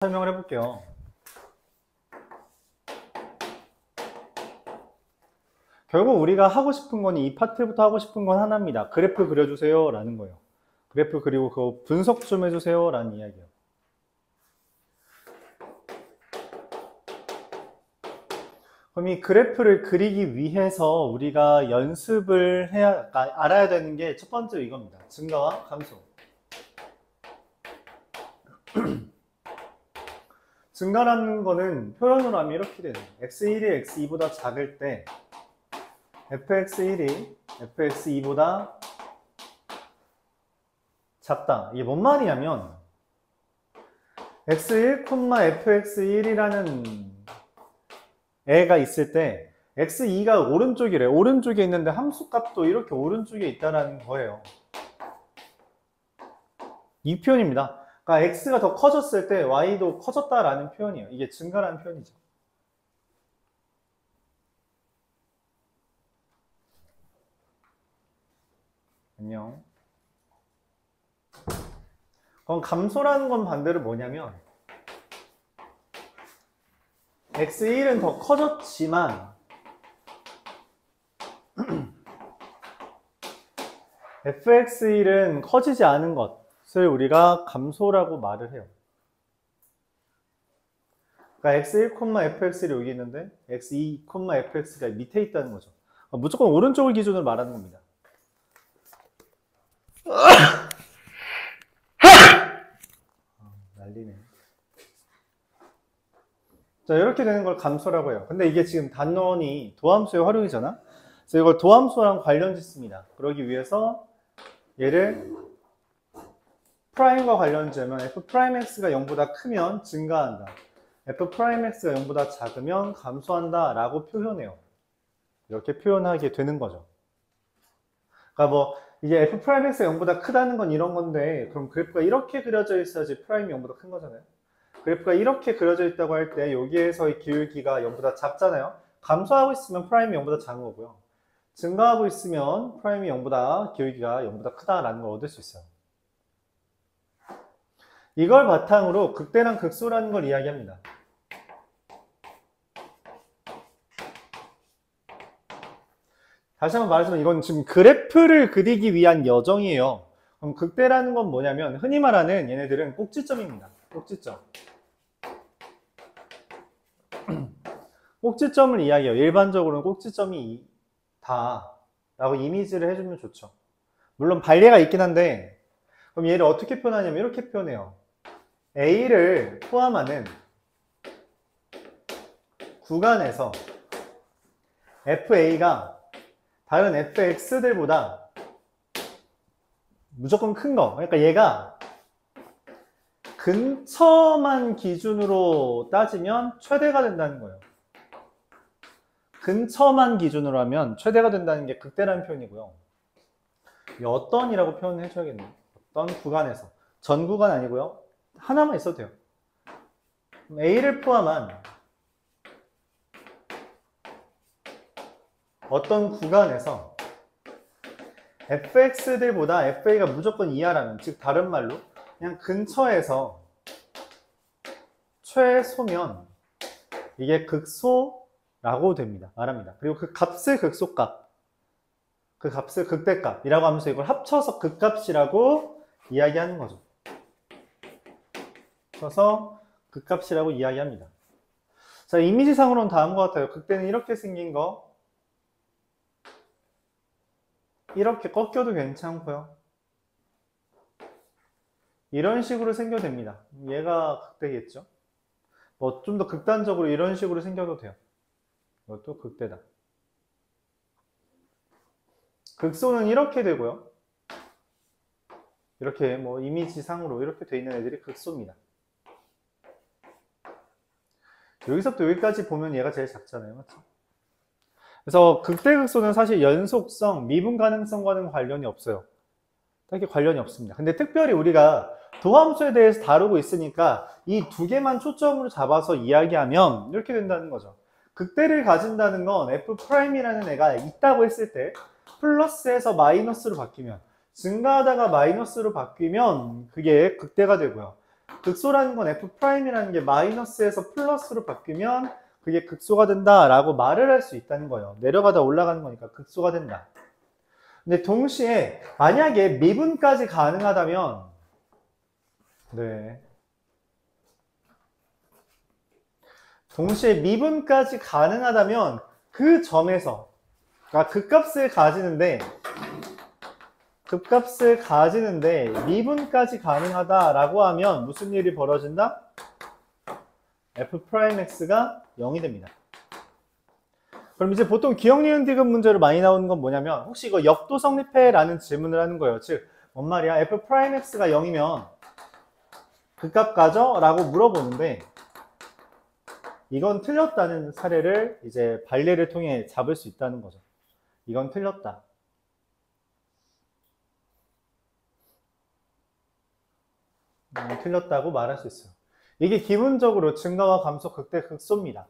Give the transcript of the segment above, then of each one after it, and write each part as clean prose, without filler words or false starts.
설명을 해볼게요. 결국 우리가 하고 싶은 건 이 파트부터 하고 싶은 건 하나입니다. 그래프 그려주세요 라는 거예요. 그래프 그리고 그거 분석 좀 해주세요 라는 이야기예요. 그럼 이 그래프를 그리기 위해서 우리가 연습을 해야, 알아야 되는 게 첫 번째 이겁니다. 증가와 감소. 증가라는 거는 표현으로 하면 이렇게 되는 거예요. x1이 x2보다 작을 때 fx1이 fx2보다 작다. 이게 뭔 말이냐면 x1, fx1이라는 애가 있을 때 x2가 오른쪽이래. 오른쪽에 있는데 함수값도 이렇게 오른쪽에 있다는 거예요. 이 표현입니다. 그러니까 x가 더 커졌을 때 y도 커졌다라는 표현이에요. 이게 증가라는 표현이죠. 안녕. 그럼 감소라는 건 반대로 뭐냐면 x1은 더 커졌지만 fx1은 커지지 않은 것을 우리가 감소라고 말을 해요. 그러니까 x1, fx를 여기 있는데 x2, fx가 밑에 있다는 거죠. 무조건 오른쪽을 기준으로 말하는 겁니다. 난리네. 자, 이렇게 되는 걸 감소라고 해요. 근데 이게 지금 단원이 도함수의 활용이잖아. 그래서 이걸 도함수랑 관련 짓습니다. 그러기 위해서 얘를 프라임과 관련 지으면 f'x가 0보다 크면 증가한다. f'x가 0보다 작으면 감소한다 라고 표현해요. 이렇게 표현하게 되는 거죠. 그러니까 뭐 이게 f'x가 0보다 크다는 건 이런 건데, 그럼 그래프가 이렇게 그려져 있어야지 프라임이 0보다 큰 거잖아요. 그래프가 이렇게 그려져 있다고 할 때 여기에서의 기울기가 0보다 작잖아요. 감소하고 있으면 프라임이 0보다 작은 거고요. 증가하고 있으면 프라임이 0보다 기울기가 0보다 크다라는 걸 얻을 수 있어요. 이걸 바탕으로 극대랑 극소라는 걸 이야기합니다. 다시 한번 말하자면 이건 지금 그래프를 그리기 위한 여정이에요. 그럼 극대라는 건 뭐냐면 흔히 말하는 얘네들은 꼭지점입니다. 꼭지점. 꼭지점을 이야기해요. 일반적으로는 꼭지점이 다 라고 이미지를 해주면 좋죠. 물론 반례가 있긴 한데, 그럼 얘를 어떻게 표현하냐면 이렇게 표현해요. A를 포함하는 구간에서 FA가 다른 FX들보다 무조건 큰 거. 그러니까 얘가 근처만 기준으로 따지면 최대가 된다는 거예요. 근처만 기준으로 하면 최대가 된다는 게 극대라는 표현이고요. 어떤이라고 표현을 해줘야겠네요. 어떤 구간에서. 전 구간 아니고요. 하나만 있어도 돼요. A를 포함한 어떤 구간에서 fx들보다 fa가 무조건 이하라면, 즉 다른 말로 그냥 근처에서 최소면 이게 극소라고 됩니다. 말합니다. 그리고 그 값을 극소값, 그 값을 극대값이라고 하면서 이걸 합쳐서 극값이라고 이야기하는 거죠. 합쳐서 극값이라고 이야기합니다. 자, 이미지상으로는 다음과 같아요. 극대는 이렇게 생긴 거, 이렇게 꺾여도 괜찮고요. 이런 식으로 생겨도 됩니다. 얘가 극대겠죠. 뭐 좀 더 극단적으로 이런 식으로 생겨도 돼요. 이것도 극대다. 극소는 이렇게 되고요. 이렇게 뭐 이미지상으로 이렇게 돼 있는 애들이 극소입니다. 여기서부터 여기까지 보면 얘가 제일 작잖아요. 맞죠? 그래서 극대극소는 사실 연속성, 미분 가능성과는 관련이 없어요. 딱히 관련이 없습니다. 근데 특별히 우리가 도함수에 대해서 다루고 있으니까 이 두 개만 초점으로 잡아서 이야기하면 이렇게 된다는 거죠. 극대를 가진다는 건 f'이라는 애가 있다고 했을 때 플러스에서 마이너스로 바뀌면, 증가하다가 마이너스로 바뀌면 그게 극대가 되고요. 극소라는 건 F'이라는 게 마이너스에서 플러스로 바뀌면 그게 극소가 된다라고 말을 할 수 있다는 거예요. 내려가다 올라가는 거니까 극소가 된다. 근데 동시에 만약에 미분까지 가능하다면 네. 동시에 미분까지 가능하다면 그 점에서 그러니까 극값을 가지는데 미분까지 가능하다라고 하면 무슨 일이 벌어진다? F'X가 0이 됩니다. 그럼 이제 보통 기억, 니은, 디귿 문제로 많이 나오는 건 뭐냐면 혹시 이거 역도 성립해? 라는 질문을 하는 거예요. 즉, 뭔 말이야? F'X가 0이면 극값 가져? 라고 물어보는데 이건 틀렸다는 사례를 이제 발례를 통해 잡을 수 있다는 거죠. 이건 틀렸다. 틀렸다고 말할 수 있어요. 이게 기본적으로 증가와 감소 극대 극소입니다.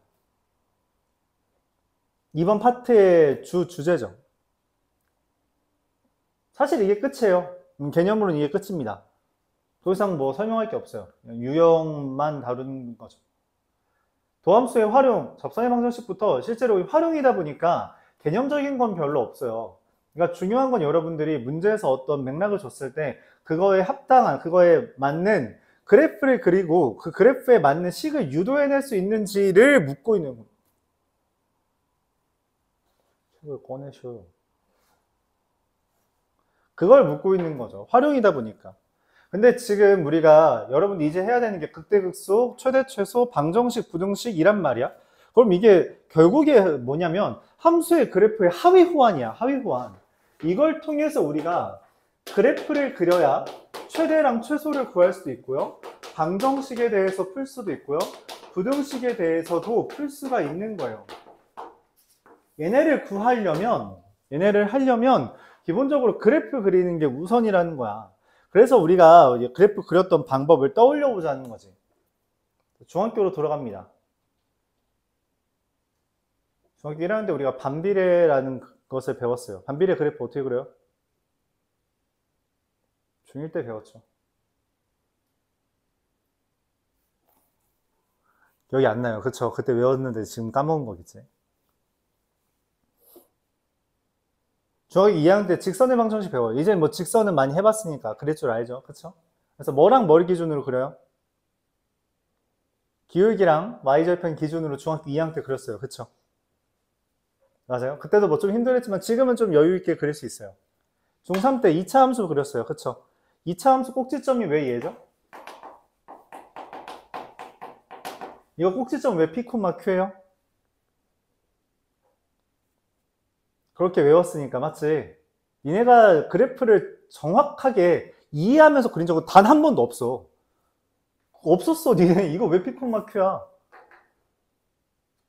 이번 파트의 주제죠. 사실 이게 끝이에요. 개념으로는 이게 끝입니다. 더 이상 뭐 설명할 게 없어요. 유형만 다루는 거죠. 도함수의 활용, 접선의 방정식부터 실제로 활용이다 보니까 개념적인 건 별로 없어요. 그러니까 중요한 건 여러분들이 문제에서 어떤 맥락을 줬을 때 그거에 합당한, 그거에 맞는 그래프를 그리고 그 그래프에 맞는 식을 유도해낼 수 있는지를 묻고 있는 거예요. 식을 꺼내셔요. 그걸 묻고 있는 거죠. 활용이다 보니까. 근데 지금 우리가 여러분이 이제 해야 되는 게 극대극소, 최대 최소, 방정식, 부등식 이란 말이야. 그럼 이게 결국에 뭐냐면 함수의 그래프의 하위 호환이야. 하위 호환. 이걸 통해서 우리가 그래프를 그려야 최대랑 최소를 구할 수도 있고요. 방정식에 대해서 풀 수도 있고요. 부등식에 대해서도 풀 수가 있는 거예요. 얘네를 하려면 기본적으로 그래프 그리는 게 우선이라는 거야. 그래서 우리가 그래프 그렸던 방법을 떠올려 보자는 거지. 중학교로 돌아갑니다. 중학교 1학년 때 우리가 반비례라는 것을 배웠어요. 반비례 그래프 어떻게 그려요? 중1 때 배웠죠. 기억이 안 나요. 그쵸? 그때 외웠는데 지금 까먹은 거겠지. 중학교 2학년 때 직선의 방정식 배워요. 이제 뭐 직선은 많이 해봤으니까 그럴 줄 알죠. 그쵸? 그래서 뭐랑 뭘 기준으로 그려요? 기울기랑 y절편 기준으로 중학교 2학년 때 그렸어요. 그쵸? 맞아요. 그때도 뭐 좀 힘들었지만 지금은 좀 여유 있게 그릴 수 있어요. 중3 때 2차 함수 그렸어요. 그쵸? 2차 함수 꼭지점이 왜 얘죠? 이거 꼭지점 왜 P, Q예요? 그렇게 외웠으니까 맞지? 니네가 그래프를 정확하게 이해하면서 그린 적은 단 한 번도 없어. 없었어. 니네 이거 왜 P, Q야?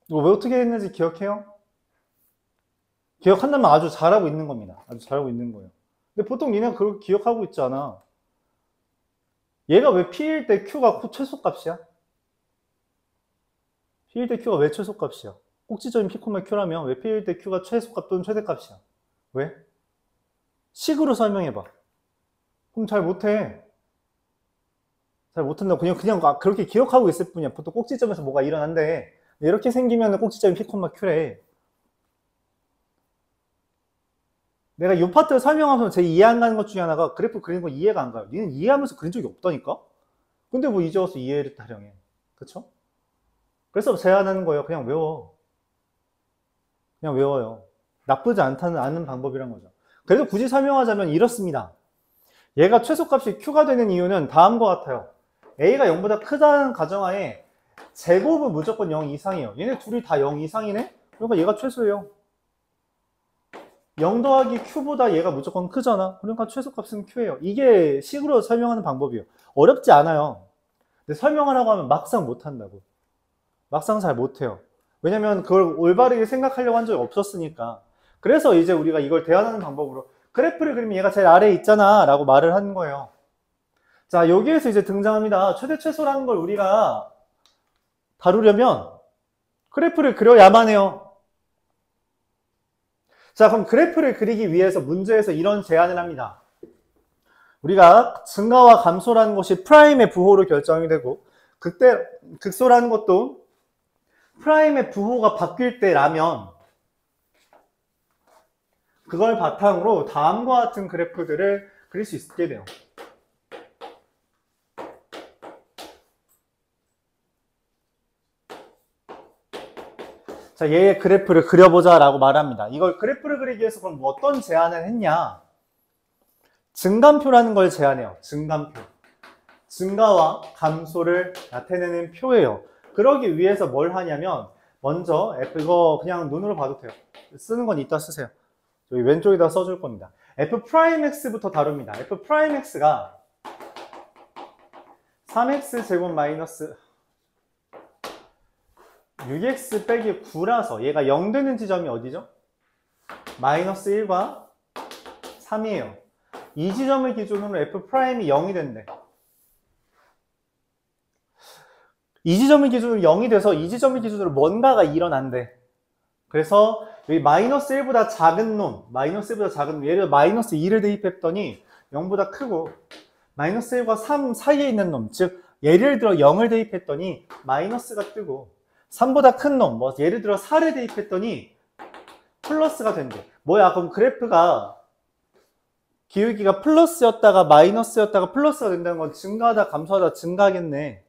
이거 왜 어떻게 했는지 기억해요? 기억한다면 아주 잘하고 있는 겁니다. 아주 잘하고 있는 거예요. 근데 보통 니네가 그렇게 기억하고 있지 않아. 얘가 왜 P일 때 Q가 최소값이야? P일 때 Q가 왜 최소값이야? 꼭지점이 P, Q라면 왜 P일 때 Q가 최소값 또는 최대값이야? 왜? 식으로 설명해봐. 그럼 잘 못해. 잘 못한다고 그냥 그렇게 기억하고 있을 뿐이야. 보통 꼭지점에서 뭐가 일어난대. 이렇게 생기면 꼭지점이 P, Q래. 내가 이 파트를 설명하면서 제 이해 안 가는 것 중에 하나가 그래프 그리는 거 이해가 안 가요. 니는 이해하면서 그린 적이 없다니까? 근데 뭐 이제 와서 이해를 타령해. 그쵸? 그래서 제안하는 거예요. 그냥 외워. 그냥 외워요. 나쁘지 않은 방법이란 거죠. 그래도 굳이 설명하자면 이렇습니다. 얘가 최소값이 Q가 되는 이유는 다음과 같아요. A가 0보다 크다는 가정하에 제곱은 무조건 0 이상이에요. 얘네 둘이 다 0 이상이네? 그러니까 얘가 최소예요. 0 더하기 Q보다 얘가 무조건 크잖아. 그러니까 최소값은 Q예요. 이게 식으로 설명하는 방법이에요. 어렵지 않아요. 근데 설명하라고 하면 막상 못한다고. 막상 잘 못해요. 왜냐면 그걸 올바르게 생각하려고 한 적이 없었으니까. 그래서 이제 우리가 이걸 대안하는 방법으로 그래프를 그리면 얘가 제일 아래에 있잖아 라고 말을 하는 거예요. 자, 여기에서 이제 등장합니다. 최대 최소라는 걸 우리가 다루려면 그래프를 그려야만 해요. 자, 그럼 그래프를 그리기 위해서 문제에서 이런 제안을 합니다. 우리가 증가와 감소라는 것이 프라임의 부호로 결정이 되고 그때 극소라는 것도 프라임의 부호가 바뀔 때라면 그걸 바탕으로 다음과 같은 그래프들을 그릴 수 있게 돼요. 자, 얘의 그래프를 그려보자 라고 말합니다. 이걸 그래프를 그리기 위해서 그럼 어떤 제안을 했냐? 증감표라는 걸 제안해요. 증감표. 증가와 감소를 나타내는 표예요. 그러기 위해서 뭘 하냐면 먼저 F 이거 그냥 눈으로 봐도 돼요. 쓰는 건 이따 쓰세요. 여기 왼쪽에다 써줄 겁니다. F'X부터 다룹니다. F'X가 3x 제곱 마이너스 6x 빼기 9라서 얘가 0 되는 지점이 어디죠? 마이너스 1과 3이에요. 이 지점을 기준으로 F'이 0이 된대. 이 지점을 기준으로 0이 돼서 이 지점을 기준으로 뭔가가 일어난대. 그래서 여기 마이너스 1보다 작은 놈, 마이너스 1보다 작은 놈, 예를 들어 마이너스 2를 대입했더니 0보다 크고 마이너스 1과 3 사이에 있는 놈, 즉 예를 들어 0을 대입했더니 마이너스가 뜨고 3보다 큰 놈, 뭐 예를 들어 4를 대입했더니 플러스가 된대. 뭐야? 그럼 그래프가 기울기가 플러스였다가 마이너스였다가 플러스가 된다는 건 증가하다 감소하다 증가하겠네.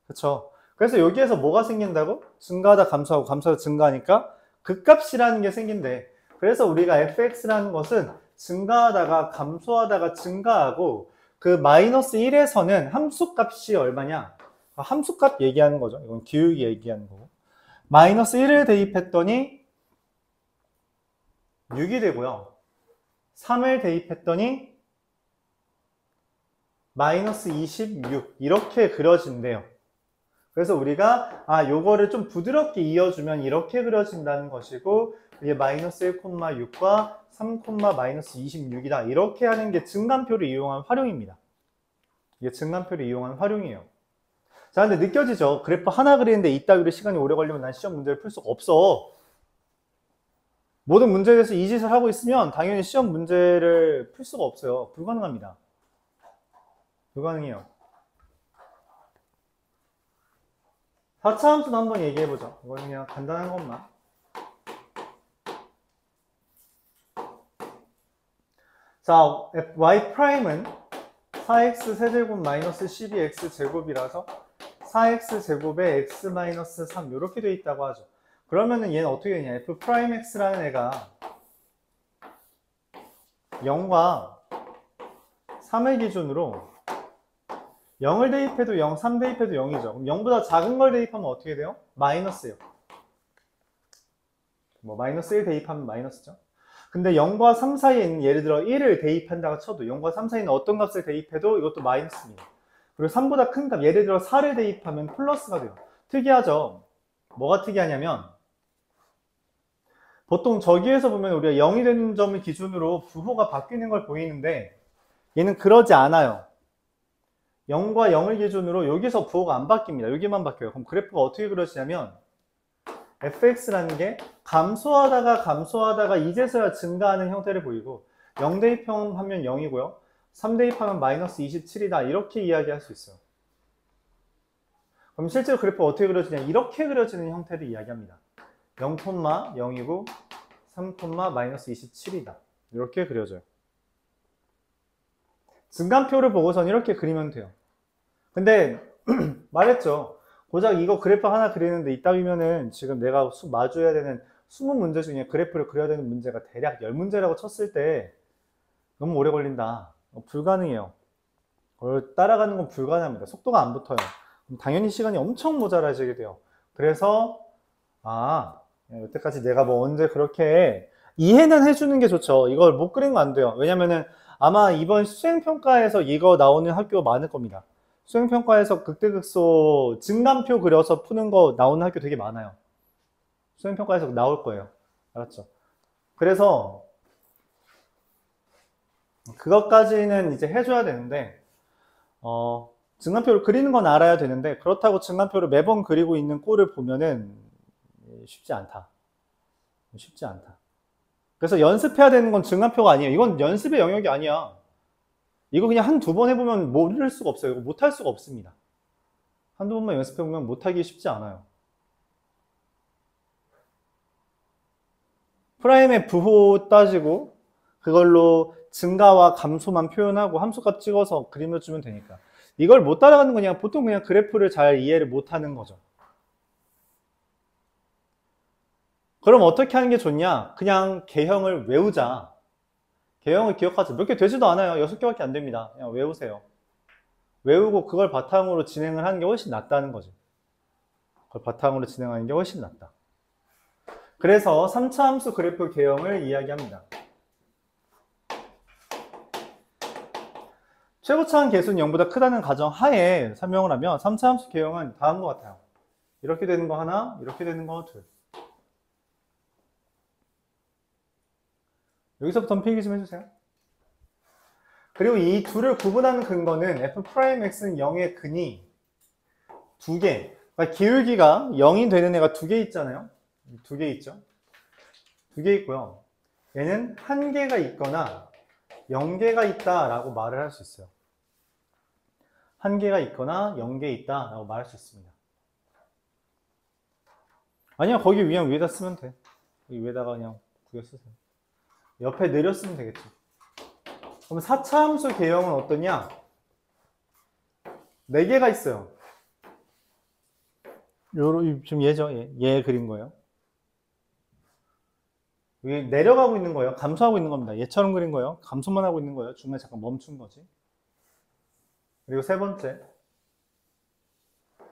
그쵸? 그래서 여기에서 뭐가 생긴다고? 증가하다 감소하고 감소하다 증가하니까 극값이라는 게 생긴대. 그래서 우리가 fx라는 것은 증가하다가 감소하다가 증가하고 그 마이너스 1에서는 함수값이 얼마냐? 함수값 얘기하는 거죠. 이건 기울기 얘기하는 거고. 마이너스 1을 대입했더니 6이 되고요. 3을 대입했더니 마이너스 26 이렇게 그려진대요. 그래서 우리가 요거를 좀 부드럽게 이어주면 이렇게 그려진다는 것이고 이게 마이너스 1,6과 3, 마이너스 26이다. 이렇게 하는 게 증감표를 이용한 활용입니다. 이게 증감표를 이용한 활용이에요. 자, 근데 느껴지죠? 그래프 하나 그리는데 이따위로 시간이 오래 걸리면 난 시험 문제를 풀 수가 없어. 모든 문제에 대해서 이 짓을 하고 있으면 당연히 시험 문제를 풀 수가 없어요. 불가능합니다. 불가능해요. 4차 함수도 한번 얘기해보죠. 이건 그냥 간단한 것만. 자, y'은 4x 세제곱 마이너스 12x 제곱이라서 4x 제곱에 x 마이너스 3 이렇게 되어 있다고 하죠. 그러면은 얘는 어떻게 되냐? f'x라는 애가 0과 3을 기준으로 0을 대입해도 0, 3 대입해도 0이죠. 그럼 0보다 작은 걸 대입하면 어떻게 돼요? 마이너스요. 뭐 마이너스 1 대입하면 마이너스죠. 근데 0과 3 사이에 있는 예를 들어 1을 대입한다고 쳐도 0과 3 사이에 있는 어떤 값을 대입해도 이것도 마이너스입니다. 그리고 3보다 큰 값, 예를 들어 4를 대입하면 플러스가 돼요. 특이하죠? 뭐가 특이하냐면 보통 저기에서 보면 우리가 0이 되는 점을 기준으로 부호가 바뀌는 걸 보이는데 얘는 그러지 않아요. 0과 0을 기준으로 여기서 부호가 안 바뀝니다. 여기만 바뀌어요. 그럼 그래프가 어떻게 그려지냐면 fx라는 게 감소하다가 이제서야 증가하는 형태를 보이고 0 대입하면 0이고요. 3 대입하면 마이너스 27이다. 이렇게 이야기할 수 있어요. 그럼 실제로 그래프가 어떻게 그려지냐? 이렇게 그려지는 형태를 이야기합니다. 0,0이고 3, 마이너스 27이다. 이렇게 그려져요. 증감표를 보고선 이렇게 그리면 돼요. 근데 말했죠. 고작 이거 그래프 하나 그리는데 이따위면은 지금 내가 마주해야 되는 20문제 중에 그래프를 그려야 되는 문제가 대략 10문제라고 쳤을 때 너무 오래 걸린다. 불가능해요. 그걸 따라가는 건 불가능합니다. 속도가 안 붙어요. 그럼 당연히 시간이 엄청 모자라지게 돼요. 그래서 여태까지 내가 뭐 언제 그렇게 이해는 해주는 게 좋죠. 이걸 못 그린 거 안 돼요. 왜냐면은 아마 이번 수행평가에서 이거 나오는 학교 많을 겁니다. 수행평가에서 극대극소 증감표 그려서 푸는 거 나오는 학교 되게 많아요. 수행평가에서 나올 거예요. 알았죠? 그래서 그것까지는 이제 해줘야 되는데 증감표를 그리는 건 알아야 되는데 그렇다고 증감표를 매번 그리고 있는 꼴을 보면은 쉽지 않다. 쉽지 않다. 그래서 연습해야 되는 건 증감표가 아니에요. 이건 연습의 영역이 아니야. 이거 그냥 한두 번 해보면 모를 수가 없어요. 이거 못할 수가 없습니다. 한두 번만 연습해보면 못하기 쉽지 않아요. 프라임의 부호 따지고 그걸로 증가와 감소만 표현하고 함수값 찍어서 그림을 주면 되니까. 이걸 못 따라가는 건 그냥 보통 그냥 그래프를 잘 이해를 못하는 거죠. 그럼 어떻게 하는 게 좋냐? 그냥 개형을 외우자. 개형을 기억하자. 몇 개 되지도 않아요. 6개밖에 안 됩니다. 그냥 외우세요. 외우고 그걸 바탕으로 진행을 하는 게 훨씬 낫다는 거지. 그걸 바탕으로 진행하는 게 훨씬 낫다. 그래서 3차 함수 그래프 개형을 이야기합니다. 최고차항 개수는 0보다 크다는 가정 하에 설명을 하면 3차 함수 개형은 다음과 같아요. 이렇게 되는 거 하나, 이렇게 되는 거 둘. 여기서부터 필기 좀 해주세요. 그리고 이 둘을 구분하는 근거는 f'x는 0의 근이 두 개. 그러니까 기울기가 0이 되는 애가 두 개 있잖아요. 두 개 있죠. 두 개 있고요. 얘는 한 개가 있거나 0개가 있다라고 말을 할 수 있어요. 한 개가 있거나 0개 있다라고 말할 수 있습니다. 아니야, 거기 위에다 쓰면 돼. 여기 위에다가 그냥 구겨 쓰세요. 옆에 내렸으면 되겠죠. 그럼 4차 함수 개형은 어떠냐? 4개가 있어요. 지금 얘죠. 얘 그린 거예요. 여기 내려가고 있는 거예요. 감소하고 있는 겁니다. 얘처럼 그린 거예요. 감소만 하고 있는 거예요. 중간에 잠깐 멈춘 거지. 그리고 세 번째,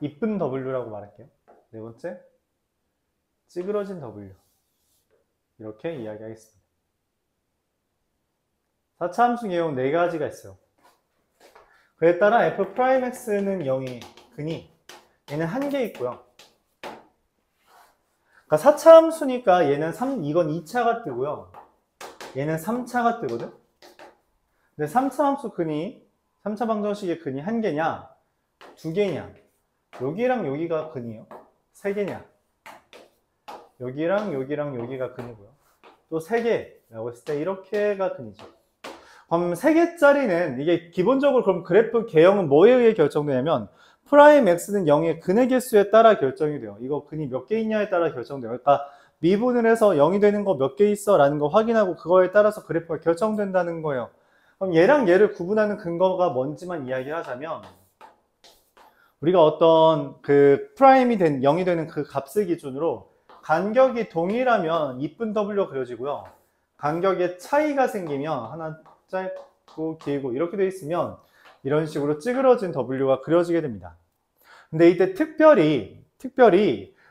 이쁜 W라고 말할게요. 네 번째, 찌그러진 W. 이렇게 이야기하겠습니다. 4차 함수 개형 4가지가 있어요. 그에 따라 f'x는 0이 근이 얘는 한 개 있고요. 그러니까 4차 함수니까 얘는 이건 2차가 뜨고요. 얘는 3차가 뜨거든. 근데 3차 함수 근이 3차 방정식의 근이 한 개냐, 두 개냐, 여기랑 여기가 근이요. 세 개냐, 여기랑 여기가 근이고요. 또 세 개라고 했을 때 이렇게가 근이죠. 그럼 3개짜리는 이게 기본적으로 그럼 그래프 개형은 뭐에 의해 결정되냐면 프라임 x는 0의 근의 개수에 따라 결정이 돼요. 이거 근이 몇 개 있냐에 따라 결정돼요. 그러니까 미분을 해서 0이 되는 거 몇 개 있어 라는 거 확인하고 그거에 따라서 그래프가 결정된다는 거예요. 그럼 얘랑 얘를 구분하는 근거가 뭔지만 이야기하자면 우리가 어떤 그 프라임이 된 0이 되는 그 값을 기준으로 간격이 동일하면 이쁜 W가 그려지고요. 간격에 차이가 생기면 하나 짧고 길고 이렇게 돼 있으면 이런 식으로 찌그러진 W가 그려지게 됩니다. 근데 이때 특별히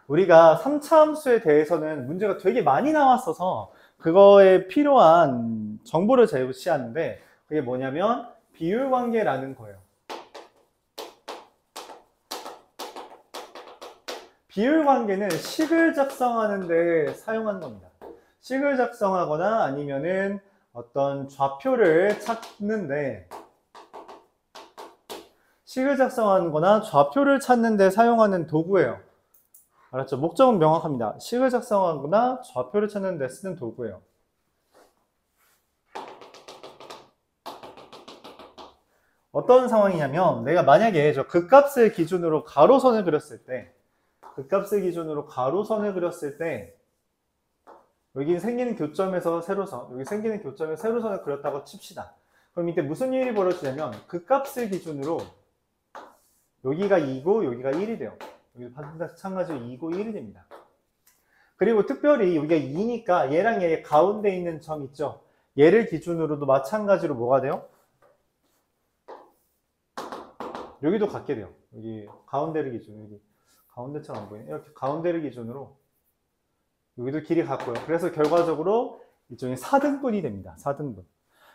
우리가 3차 함수에 대해서는 문제가 되게 많이 나왔어서 그거에 필요한 정보를 제시하는데 그게 뭐냐면 비율관계라는 거예요. 비율관계는 식을 작성하는 데 사용하는 겁니다. 식을 작성하거나 아니면은 어떤 좌표를 찾는데 식을 작성하는 거나 좌표를 찾는 데 사용하는 도구예요. 알았죠? 목적은 명확합니다. 식을 작성하거나 좌표를 찾는 데 쓰는 도구예요. 어떤 상황이냐면 내가 만약에 저 극값을 기준으로 가로선을 그렸을 때 여기 생기는 교점에서 세로선, 여기 생기는 교점에 세로선을 그렸다고 칩시다. 그럼 이때 무슨 일이 벌어지냐면 극값을 기준으로 여기가 2고 여기가 1이 돼요. 여기 마찬가지로 2고 1이 됩니다. 그리고 특별히 여기가 2니까 얘랑 얘 가운데 있는 점 있죠? 얘를 기준으로도 마찬가지로 뭐가 돼요? 여기도 같게 돼요. 여기 가운데를 기준으로, 여기 가운데처럼 안 보이네. 이렇게 가운데를 기준으로 여기도 길이 같고요. 그래서 결과적으로 일종의 4등분이 됩니다. 4등분.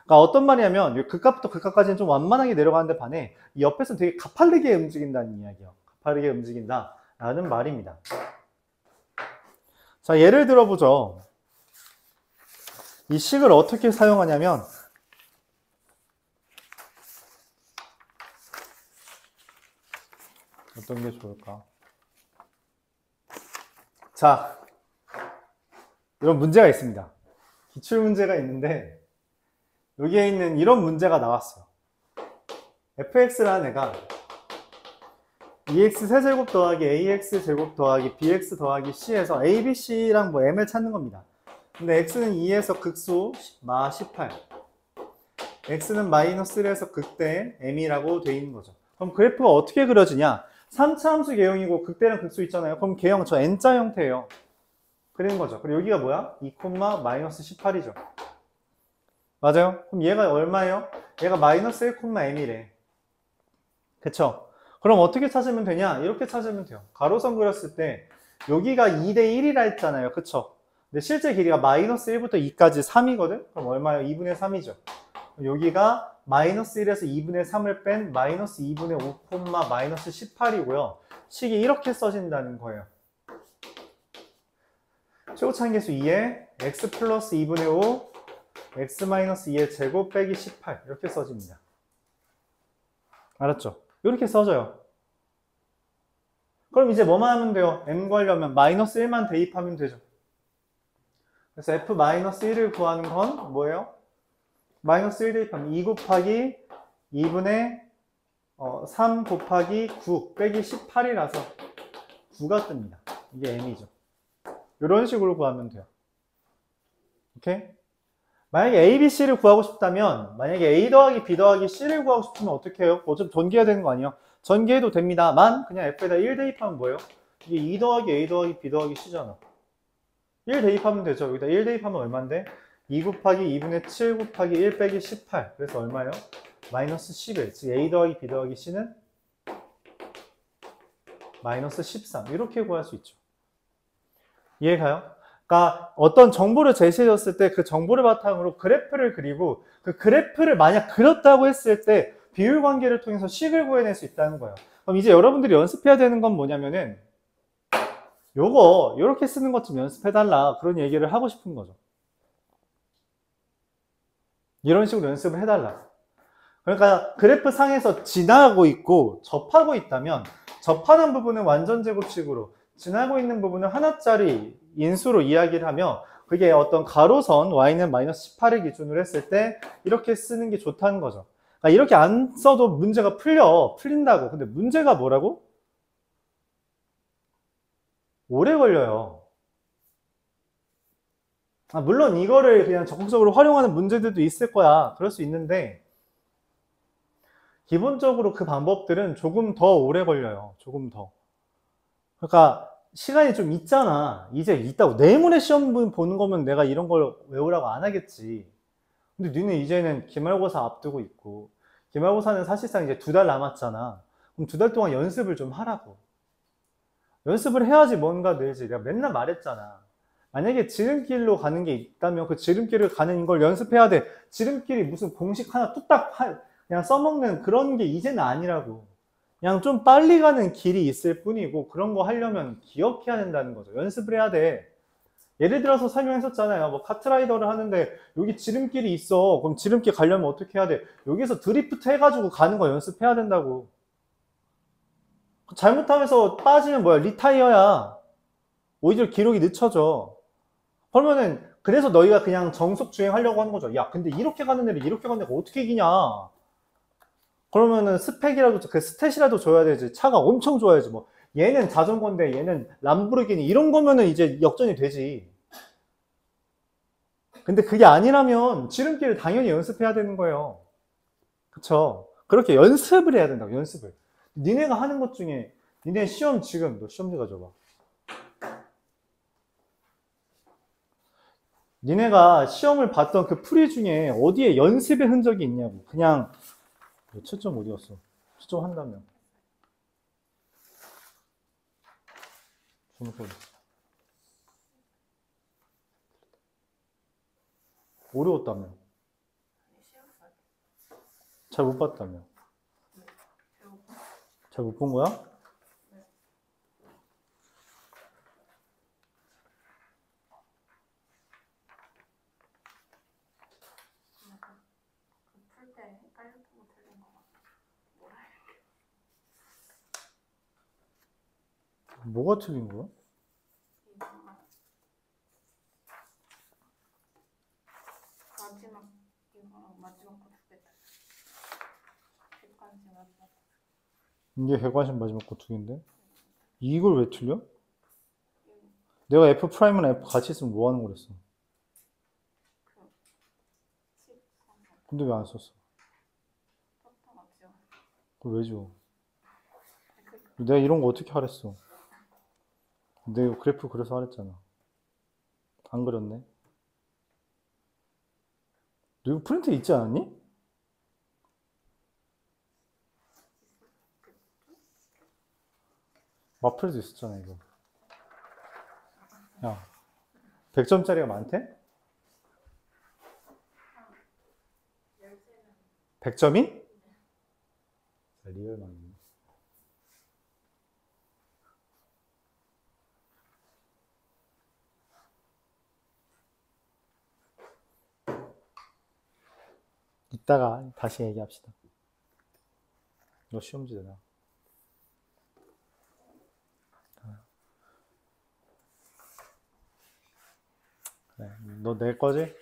그러니까 어떤 말이냐면 극값부터 극값까지는 좀 완만하게 내려가는데 반해 이 옆에서는 되게 가파르게 움직인다는 이야기예요. 가파르게 움직인다라는 말입니다. 자, 예를 들어보죠. 이 식을 어떻게 사용하냐면 어떤 게 좋을까? 자, 이런 문제가 있습니다. 기출문제가 있는데 여기에 있는 이런 문제가 나왔어요. fx라는 애가 2x 세제곱 더하기 ax 제곱 더하기 bx 더하기 c에서 a, b, c랑 뭐 m을 찾는 겁니다. 근데 x는 2에서 극수 마 18, x는 마이너스 1에서 극대 m이라고 돼 있는 거죠. 그럼 그래프가 어떻게 그려지냐? 3차 함수 개형이고 극대랑 극수 있잖아요. 그럼 개형 저 n자 형태예요. 그리는 거죠. 그리고 여기가 뭐야? 2, 마이너스 18이죠. 맞아요? 그럼 얘가 얼마예요? 얘가 마이너스 1, m이래. 그쵸? 그럼 어떻게 찾으면 되냐? 이렇게 찾으면 돼요. 가로선 그렸을 때 여기가 2대 1이라 했잖아요. 그쵸? 근데 실제 길이가 마이너스 1부터 2까지 3이거든? 그럼 얼마예요? 2분의 3이죠. 여기가 마이너스 1에서 2분의 3을 뺀 마이너스 2분의 5, 마이너스 18이고요. 식이 이렇게 써진다는 거예요. 최고차항계수 2에 x 플러스 2분의 5, x 마이너스 2의 제곱 빼기 18 이렇게 써집니다. 알았죠? 이렇게 써져요. 그럼 이제 뭐만 하면 돼요? m 구하려면 마이너스 1만 대입하면 되죠. 그래서 f 마이너스 1을 구하는 건 뭐예요? 마이너스 1 대입하면 2 곱하기 2분의 3 곱하기 9 빼기 18이라서 9가 뜹니다. 이게 m이죠. 이런 식으로 구하면 돼요. 오케이? 만약에 a, b, c를 구하고 싶다면 만약에 a 더하기 b 더하기 c를 구하고 싶으면 어떻게 해요? 어차피 전개해야 되는 거 아니에요? 전개해도 됩니다만 그냥 f에다 1 대입하면 뭐예요? 이게 2 더하기 a 더하기 b 더하기 c잖아. 1 대입하면 되죠. 여기다 1 대입하면 얼마인데? 2 곱하기 2분의 7 곱하기 1 빼기 18 그래서 얼마예요? 마이너스 11. 즉 a 더하기 b 더하기 c는 마이너스 13 이렇게 구할 수 있죠. 이해가요? 그러니까 어떤 정보를 제시해줬을 때 그 정보를 바탕으로 그래프를 그리고 그 그래프를 만약 그렸다고 했을 때 비율 관계를 통해서 식을 구해낼 수 있다는 거예요. 그럼 이제 여러분들이 연습해야 되는 건 뭐냐면은 요거 이렇게 쓰는 것 좀 연습해달라 그런 얘기를 하고 싶은 거죠. 이런 식으로 연습을 해달라. 그러니까 그래프 상에서 지나가고 있고 접하고 있다면 접하는 부분은 완전 제곱식으로 지나고 있는 부분은 하나짜리 인수로 이야기를 하며 그게 어떤 가로선 y는 마이너스 18을 기준으로 했을 때 이렇게 쓰는 게 좋다는 거죠. 그러니까 이렇게 안 써도 문제가 풀린다고. 근데 문제가 뭐라고? 오래 걸려요. 물론 이거를 그냥 적극적으로 활용하는 문제들도 있을 거야. 그럴 수 있는데 기본적으로 그 방법들은 조금 더 오래 걸려요. 조금 더. 그러니까 시간이 좀 있잖아. 이제 있다고. 내일모레 시험 보는 거면 내가 이런 걸 외우라고 안 하겠지. 근데 니네 이제는 기말고사 앞두고 있고 기말고사는 사실상 이제 2달 남았잖아. 그럼 2달 동안 연습을 좀 하라고. 연습을 해야지 뭔가 늘지. 내가 맨날 말했잖아. 만약에 지름길로 가는 게 있다면 그 지름길을 가는 걸 연습해야 돼. 지름길이 무슨 공식 하나 뚝딱 그냥 써먹는 그런 게 이제는 아니라고. 그냥 좀 빨리 가는 길이 있을 뿐이고 그런 거 하려면 기억해야 된다는 거죠. 연습을 해야 돼. 예를 들어서 설명했었잖아요. 뭐 카트라이더를 하는데 여기 지름길이 있어. 그럼 지름길 가려면 어떻게 해야 돼? 여기서 드리프트 해가지고 가는 거 연습해야 된다고. 잘못하면서 빠지면 뭐야? 리타이어야. 오히려 기록이 늦춰져. 그러면은 그래서 너희가 그냥 정속 주행하려고 하는 거죠. 야, 근데 이렇게 가는 애를 이렇게 가는 애가 어떻게 이기냐? 그러면은 스펙이라도 그 스탯이라도 줘야 되지. 차가 엄청 좋아야지. 뭐 얘는 자전거인데 얘는 람보르기니 이런 거면은 이제 역전이 되지. 근데 그게 아니라면 지름길을 당연히 연습해야 되는 거예요. 그쵸? 그렇게 연습을 해야 된다고. 연습을. 니네가 하는 것 중에 니네 시험 지금 너 시험지 가져봐. 니네가 시험을 봤던 그 풀이 중에 어디에 연습의 흔적이 있냐고. 그냥 채점 어디 갔어? 채점 한다면. 어려웠다며. 잘 못 봤다며. 잘 못 본 거야? 뭐가 틀린 거야? 마지막 거 두 개. 객관식 이게 객관식 마지막 거 두 개인데? 이걸 왜 틀려? 내가 F 프라임이나 F 같이 있으면 뭐 하는 거랬어? 근데 왜 안 썼어? 그걸 왜 줘? 내가 이런 거 어떻게 하랬어? 내가 그래프 그래서 하랬잖아. 안 그렸네? 너 이거 프린트 있지 않았니? 마플도 있었잖아, 이거. 야, 100점짜리가 많대? 100점이? 리얼 많네. 이따가 다시 얘기합시다. 이거 시험지잖아. 그래, 너 낼 거지?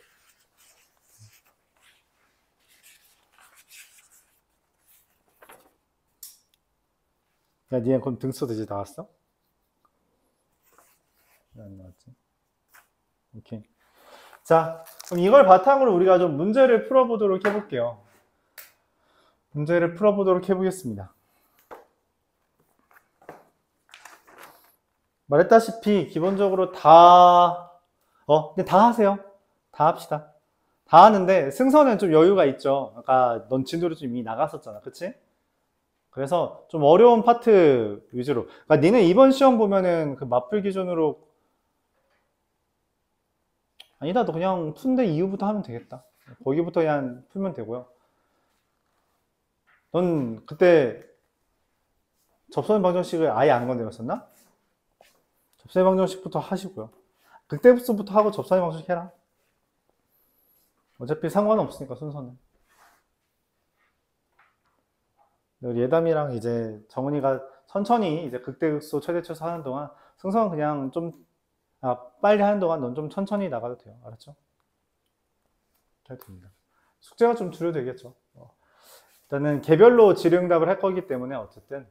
야, 니네 그럼 등수도 이제 나왔어? 왜 안 나왔지? 오케이. 자, 그럼 이걸 바탕으로 우리가 좀 문제를 풀어보도록 해볼게요. 문제를 풀어보도록 해보겠습니다. 말했다시피 기본적으로 그냥 다 하세요. 다 합시다. 다 하는데 승선은 좀 여유가 있죠. 아까 넌 진도로 좀 이미 나갔었잖아. 그치? 그래서 좀 어려운 파트 위주로. 그러니까 니네 이번 시험 보면은 그 맞풀 기준으로 아니다. 너 그냥 푼데 이후부터 하면 되겠다. 거기부터 그냥 풀면 되고요. 넌 그때 접선 방정식을 아예 안 건드렸었나? 접선 방정식부터 하시고요. 그때부터 하고 접선 방정식 해라. 어차피 상관없으니까 순서는. 예담이랑 이제 정은이가 천천히 이제 극대극소 최대치수 하는 동안 승성은 그냥 좀 빨리 하는 동안 넌 좀 천천히 나가도 돼요. 알았죠? 잘 됩니다. 숙제가 좀 줄여되겠죠. 일단은 개별로 질의응답을 할 거기 때문에 어쨌든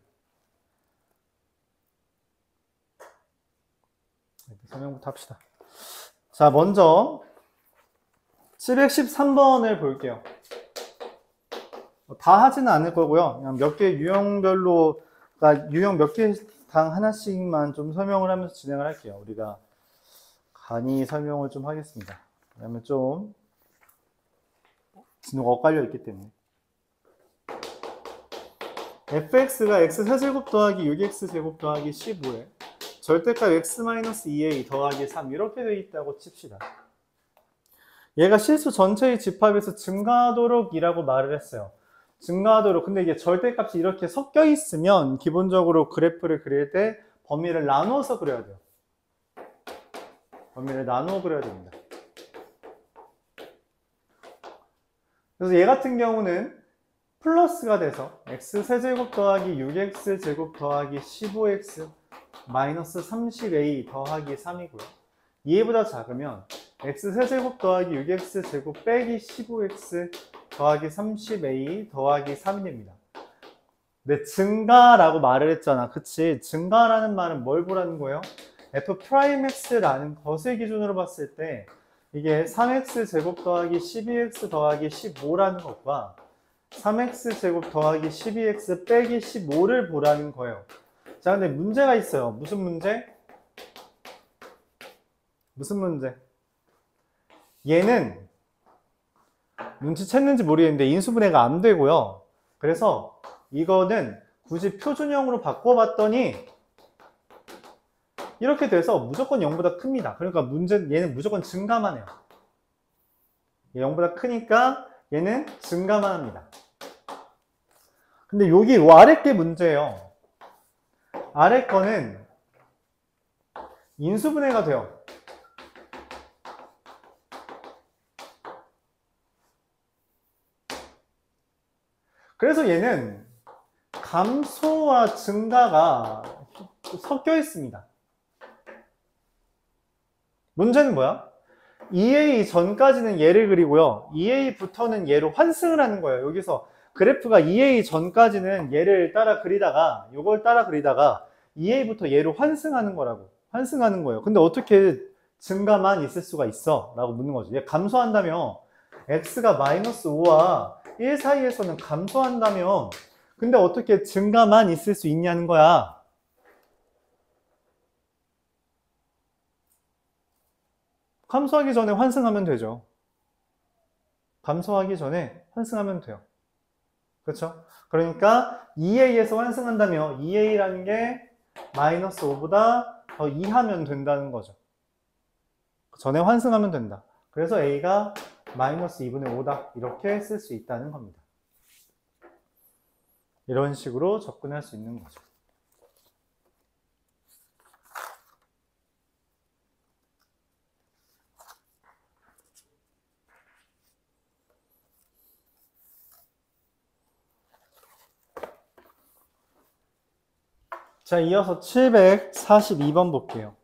설명부터 합시다. 자, 먼저 713번을 볼게요. 다 하지는 않을 거고요. 그냥 몇 개 유형별로, 그러니까 유형 몇 개당 하나씩만 좀 설명을 하면서 진행을 할게요. 우리가 간이 설명을 좀 하겠습니다. 왜냐면 좀 진도가 엇갈려 있기 때문에. fx가 x세제곱 더하기 6x제곱 더하기 15에 절대값 x-2a 더하기 3 이렇게 되어 있다고 칩시다. 얘가 실수 전체의 집합에서 증가하도록 이라고 말을 했어요. 증가하도록. 근데 이게 절대값이 이렇게 섞여 있으면 기본적으로 그래프를 그릴 때 범위를 나누어서 그려야 돼요. 범위를 나누어 그려야 됩니다. 그래서 얘 같은 경우는 플러스가 돼서 x세제곱 더하기 6x제곱 더하기 15x 마이너스 30a 더하기 3이고요. 얘보다 작으면 x세제곱 더하기 6x제곱 빼기 15x 더하기 30a 더하기 3이 됩니다. 네, 증가라고 말을 했잖아. 그치? 증가라는 말은 뭘 보라는 거예요? f'x라는 것을 기준으로 봤을 때 이게 3x제곱 더하기 12x 더하기 15라는 것과 3x제곱 더하기 12x 빼기 15를 보라는 거예요. 자, 근데 문제가 있어요. 무슨 문제? 무슨 문제? 얘는 눈치챘는지 모르겠는데 인수분해가 안 되고요. 그래서 이거는 굳이 표준형으로 바꿔봤더니 이렇게 돼서 무조건 0보다 큽니다. 그러니까 얘는 무조건 증가만 해요. 0보다 크니까 얘는 증가만 합니다. 근데 여기 아래 게 문제예요. 아래 거는 인수분해가 돼요. 그래서 얘는 감소와 증가가 섞여 있습니다. 문제는 뭐야? 2a 전까지는 얘를 그리고요. 2a부터는 얘로 환승을 하는 거예요. 여기서 그래프가 2a 전까지는 얘를 따라 그리다가 요걸 따라 그리다가 2a부터 얘로 환승하는 거라고. 환승하는 거예요. 근데 어떻게 증가만 있을 수가 있어? 라고 묻는 거죠. 얘 감소한다며 x가 마이너스 5와 1 사이에서는 감소한다며 근데 어떻게 증가만 있을 수 있냐는 거야. 감소하기 전에 환승하면 되죠. 감소하기 전에 환승하면 돼요. 그렇죠? 그러니까 2a에서 환승한다며 2a라는 게 마이너스 5보다 더 이하면 된다는 거죠. 전에 환승하면 된다. 그래서 a가 마이너스 2분의 5다. 이렇게 쓸 수 있다는 겁니다. 이런 식으로 접근할 수 있는 거죠. 자, 이어서 742번 볼게요.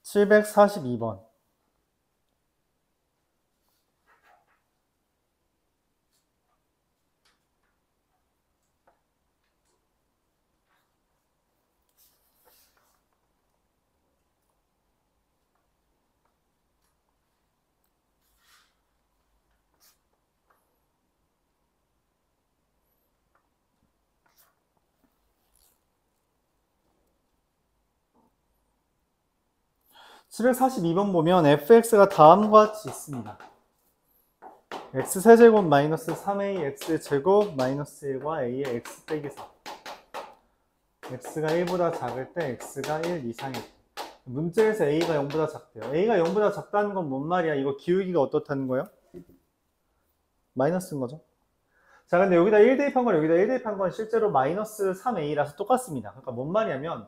742번. (742번) 보면 fx가 다음과 같이 있습니다. x세제곱 마이너스 3a x제곱 마이너스 1과 a의 x 빼기 4. x가 1보다 작을 때 x가 1 이상일 때. 문제에서 a가 0보다 작대요. a가 0보다 작다는 건 뭔 말이야? 이거 기울기가 어떻다는 거예요? 마이너스인 거죠. 자, 근데 여기다 1 대입한 건 여기다 1 대입한 건 실제로 마이너스 3a라서 똑같습니다. 그러니까 뭔 말이냐면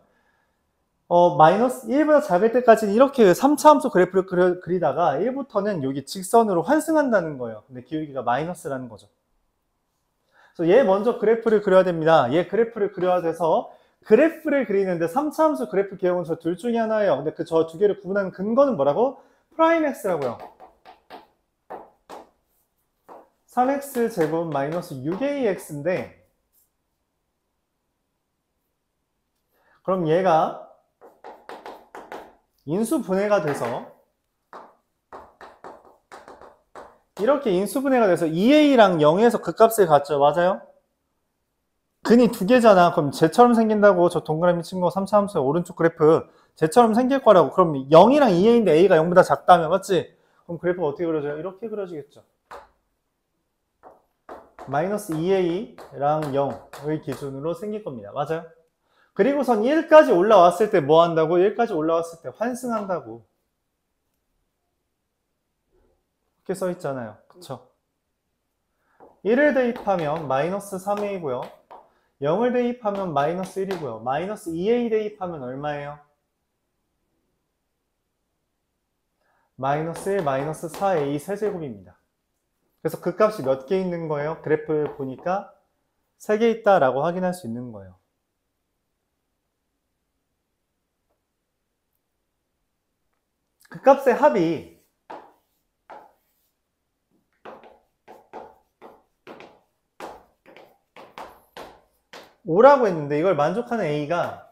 마이너스 1보다 작을 때까지는 이렇게 3차 함수 그래프를 그리다가 1부터는 여기 직선으로 환승한다는 거예요. 근데 기울기가 마이너스라는 거죠. 그래서 얘 먼저 그래프를 그려야 됩니다. 얘 그래프를 그려야 돼서 그래프를 그리는데 3차 함수 그래프 개형은 저 둘 중에 하나예요. 근데 그 저 두 개를 구분하는 근거는 뭐라고? 프라임 x라고요. 3x 제곱 마이너스 6ax인데 그럼 얘가 인수분해가 돼서 이렇게 인수분해가 돼서 2a랑 0에서 그 값을 갖죠. 맞아요? 근이 두 개잖아. 그럼 쟤처럼 생긴다고 저 동그라미 친 거 3차 함수의 오른쪽 그래프 쟤처럼 생길 거라고. 그럼 0이랑 2a인데 a가 0보다 작다면 맞지? 그럼 그래프가 어떻게 그려져요? 이렇게 그려지겠죠. 마이너스 2a랑 0의 기준으로 생길 겁니다. 맞아요? 그리고선 1까지 올라왔을 때 뭐 한다고? 1까지 올라왔을 때 환승한다고. 이렇게 써 있잖아요. 그쵸? 1을 대입하면 마이너스 3a고요. 0을 대입하면 마이너스 1이고요. 마이너스 2a 대입하면 얼마예요? 마이너스 1, 마이너스 4a 세제곱입니다. 그래서 그 값이 몇 개 있는 거예요? 그래프 보니까 3개 있다라고 확인할 수 있는 거예요. 그 값의 합이 5라고 했는데 이걸 만족하는 a가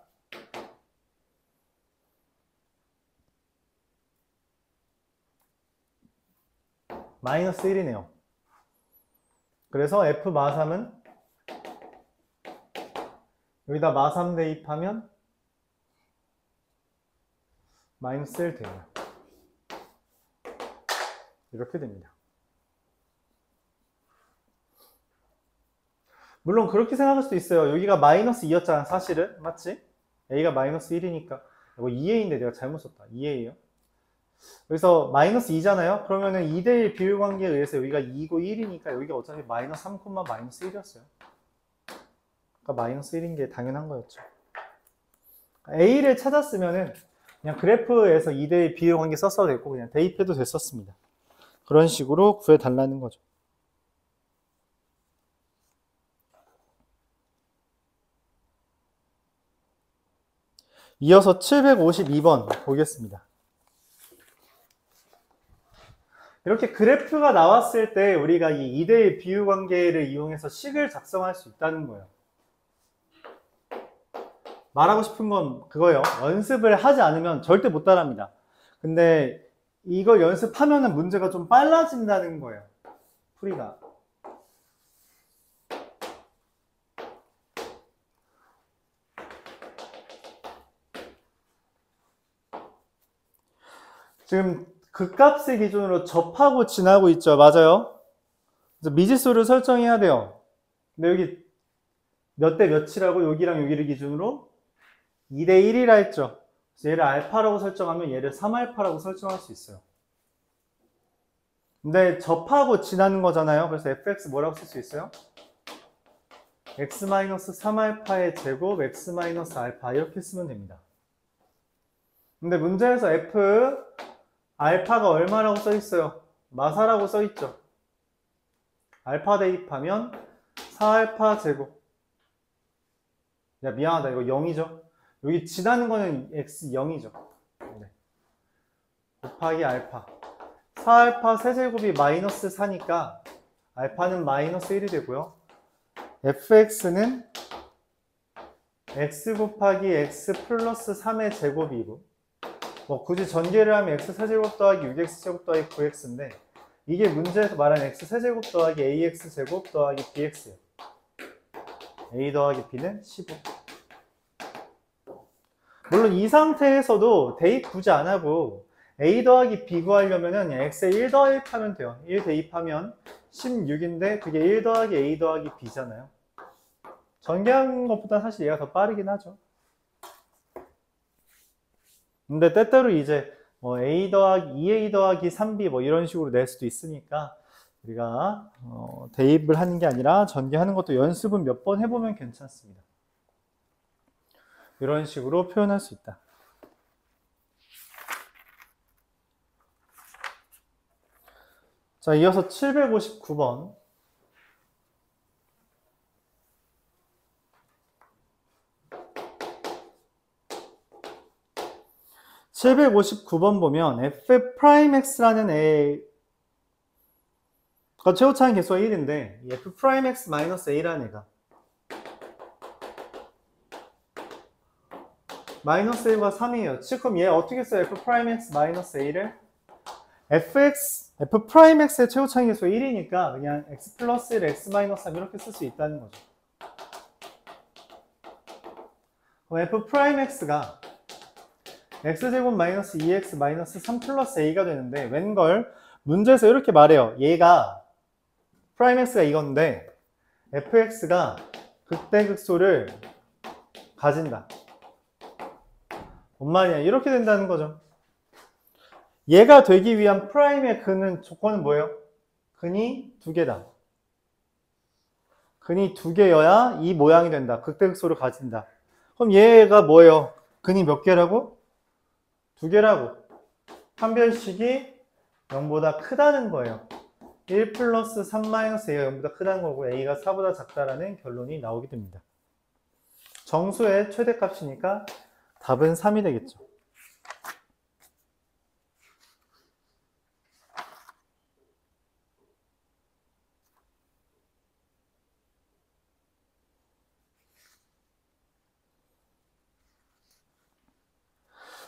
마이너스 1이네요. 그래서 f 마3은 여기다 마3 대입하면 마이너스 1 돼요. 이렇게 됩니다. 물론 그렇게 생각할 수도 있어요. 여기가 마이너스 2였잖아 사실은. 맞지? a가 마이너스 1이니까 이거 2a인데 내가 잘못 썼다. 2a예요. 그래서 마이너스 2잖아요. 그러면은 2대1 비율관계에 의해서 여기가 2고 1이니까 여기가 어차피 마이너스 3, 마이너스 1이었어요. 그러니까 마이너스 1인 게 당연한 거였죠. a를 찾았으면은 그냥 그래프에서 2대1 비율관계 썼어도 됐고 그냥 대입해도 됐었습니다. 그런 식으로 구해달라는 거죠. 이어서 752번 보겠습니다. 이렇게 그래프가 나왔을 때 우리가 이 2대1 비유 관계를 이용해서 식을 작성할 수 있다는 거예요. 말하고 싶은 건 그거예요. 연습을 하지 않으면 절대 못 따라합니다. 근데 이걸 연습하면은 문제가 좀 빨라진다는 거예요. 풀이가. 지금 극값의 기준으로 접하고 지나고 있죠. 맞아요. 그래서 미지수를 설정해야 돼요. 근데 여기 몇 대 몇이라고 여기랑 여기를 기준으로 2대 1이라 했죠. 그래서 얘를 알파라고 설정하면 얘를 3알파라고 설정할 수 있어요. 근데 접하고 지나는 거잖아요. 그래서 fx 뭐라고 쓸 수 있어요? x-3알파의 제곱 x-알파 이렇게 쓰면 됩니다. 근데 문제에서 f 알파가 얼마라고 써 있어요? 마사라고 써 있죠. 알파 대입하면 4알파 제곱. 야, 미안하다. 이거 0이죠. 여기 지나는 거는 x 0이죠. 네. 곱하기 알파. 4알파 세제곱이 마이너스 4니까 알파는 마이너스 1이 되고요. fx는 x 곱하기 x 플러스 3의 제곱이고, 뭐 굳이 전개를 하면 x 세제곱 더하기 6x 제곱 더하기 9x인데, 이게 문제에서 말한 x 세제곱 더하기 ax 제곱 더하기 bx예요. a 더하기 b는 15. 물론 이 상태에서도 대입 굳이 안 하고 a 더하기 b 구하려면은 x에 1 더입하면 돼요. 1 대입하면 16인데 그게 1 더하기 a 더하기 b잖아요. 전개하는 것보다 사실 얘가 더 빠르긴 하죠. 근데 때때로 이제 뭐 a 더하기 2a 더하기 3b 뭐 이런 식으로 낼 수도 있으니까 우리가 대입을 하는 게 아니라 전개하는 것도 연습은 몇 번 해보면 괜찮습니다. 이런 식으로 표현할 수 있다. 자, 이어서 759번. 보면 f'x라는 애가 최고차항 개수가 1인데 f'x-a라는 애가 마이너스 1과 3이에요. 그럼 얘 어떻게 써요? f'x-a를? f'x의 최고차항 개수가 1이니까 그냥 x 플러스 1, x-3 이렇게 쓸 수 있다는 거죠. 그럼 f'x가 x제곱 마이너스 2x 마이너스 3 플러스 a가 되는데 웬걸 문제에서 이렇게 말해요. 얘가 프라임x가 이건데 fx가 극대극소를 가진다. 뭔 말이야? 이렇게 된다는 거죠. 얘가 되기 위한 프라임의 근은 조건은 뭐예요? 근이 2개다. 근이 2개여야 이 모양이 된다. 극대극소를 가진다. 그럼 얘가 뭐예요? 근이 몇 개라고? 2개라고. 판별식이 0보다 크다는 거예요. 1 플러스 3 마이너스 a가 0보다 크다는 거고 a가 4보다 작다라는 결론이 나오게 됩니다. 정수의 최대값이니까 답은 3이 되겠죠.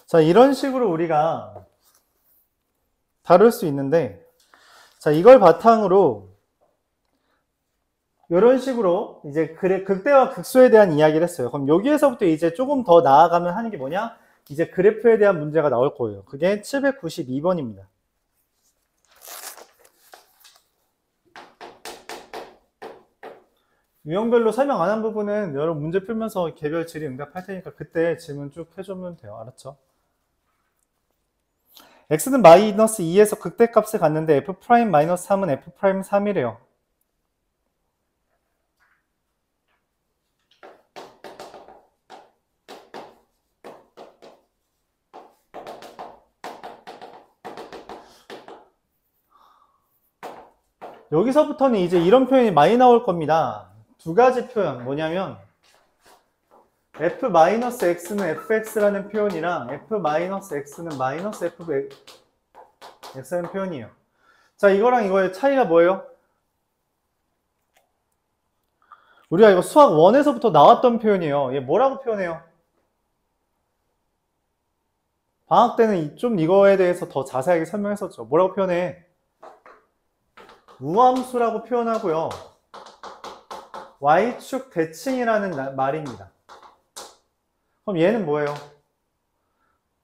자, 이런 식으로 우리가 다룰 수 있는데, 자, 이걸 바탕으로 이런 식으로 이제 극대와 극소에 대한 이야기를 했어요. 그럼 여기에서부터 이제 조금 더 나아가면 하는 게 뭐냐? 이제 그래프에 대한 문제가 나올 거예요. 그게 792번입니다. 유형별로 설명 안 한 부분은 여러분 문제 풀면서 개별 질의 응답할 테니까 그때 질문 쭉 해주면 돼요. 알았죠? x는 마이너스 2에서 극대값을 갔는데 f'-3은 f'3이래요. 여기서부터는 이제 이런 표현이 많이 나올 겁니다. 두 가지 표현, 뭐냐면 f-x는 fx라는 표현이랑 f-x는 -fx라는 표현이에요. 자, 이거랑 이거의 차이가 뭐예요? 우리가 이거 수학 1에서부터 나왔던 표현이에요. 얘 뭐라고 표현해요? 방학 때는 좀 이거에 대해서 더 자세하게 설명했었죠. 뭐라고 표현해? 우함수라고 표현하고요. y축 대칭이라는 말입니다. 그럼 얘는 뭐예요?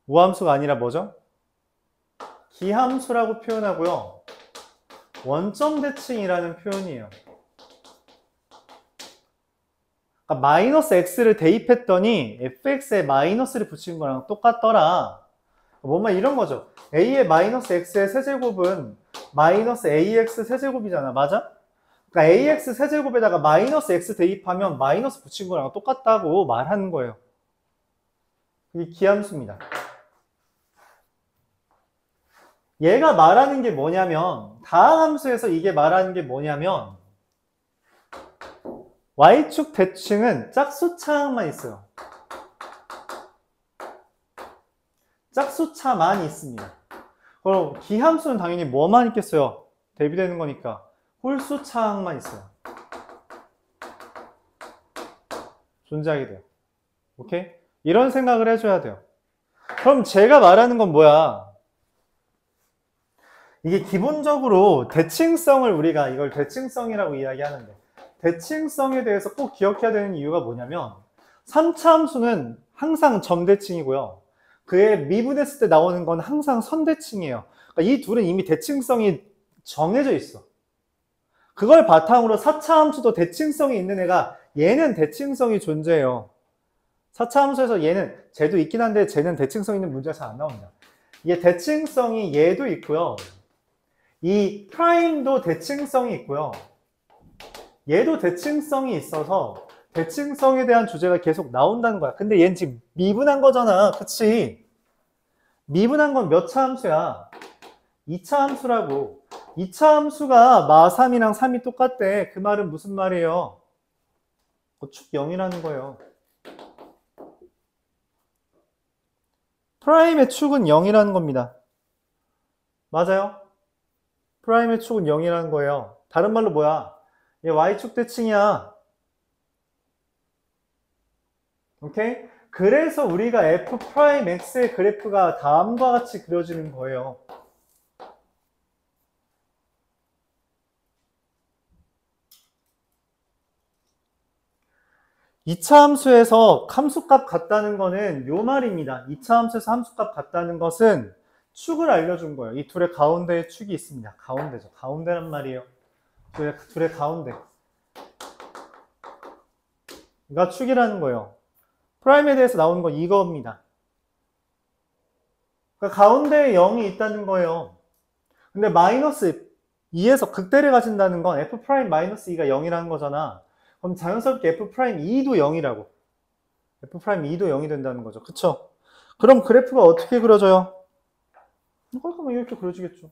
우함수가 아니라 뭐죠? 기함수라고 표현하고요. 원점 대칭이라는 표현이에요. 그러니까 마이너스 x를 대입했더니 fx에 마이너스를 붙인 거랑 똑같더라. 뭐만 이런 거죠. a의 마이너스 x의 세제곱은 마이너스 ax 세제곱이잖아. 맞아? 그러니까 ax 세제곱에다가 마이너스 x 대입하면 마이너스 붙인 거랑 똑같다고 말하는 거예요. 이게 기함수입니다. 얘가 말하는 게 뭐냐면, 다항함수에서 이게 말하는 게 뭐냐면, y축 대칭은 짝수차항만 있어요. 짝수차만 있습니다. 그럼 기함수는 당연히 뭐만 있겠어요? 대비되는 거니까 홀수차항만 있어요. 존재하게 돼요. 오케이? 이런 생각을 해줘야 돼요. 그럼 제가 말하는 건 뭐야? 이게 기본적으로 대칭성을 우리가 이걸 대칭성이라고 이야기하는데, 대칭성에 대해서 꼭 기억해야 되는 이유가 뭐냐면 3차 함수는 항상 점대칭이고요. 그에 미분했을 때 나오는 건 항상 선대칭이에요. 그러니까 이 둘은 이미 대칭성이 정해져 있어. 그걸 바탕으로 4차 함수도 대칭성이 있는 애가 얘는 대칭성이 존재해요. 4차 함수에서 얘는 쟤도 있긴 한데 쟤는 대칭성 있는 문제가 잘 안 나옵니다. 이게 대칭성이 얘도 있고요. 이 프라임도 대칭성이 있고요. 얘도 대칭성이 있어서 대칭성에 대한 주제가 계속 나온다는 거야. 근데 얘는 지금 미분한 거잖아. 그치? 미분한 건 몇 차 함수야? 2차 함수라고. 2차 함수가 마3이랑 3이 똑같대. 그 말은 무슨 말이에요? 축 0이라는 거예요. 프라임의 축은 0이라는 겁니다. 맞아요? 프라임의 축은 0이라는 거예요. 다른 말로 뭐야? 얘 y축 대칭이야. 오케이? 그래서 우리가 f'x의 그래프가 다음과 같이 그려지는 거예요. (2차) 함수에서 함수값 같다는 거는 요 말입니다. 2차 함수에서 함수값 같다는 것은 축을 알려준 거예요. 이 둘의 가운데에 축이 있습니다. 가운데죠. 가운데란 말이에요. 둘의 가운데. 가 축이라는 거예요. 프라임에 대해서 나오는 건 이거입니다. 그러니까 가운데에 0이 있다는 거예요. 근데 마이너스 2에서 극대를 가진다는 건 f'-2가 0이라는 거잖아. 그럼 자연스럽게 f'2도 0이라고. f'2도 0이 된다는 거죠. 그쵸? 그럼 그래프가 어떻게 그려져요? 그러면 이렇게 그려지겠죠.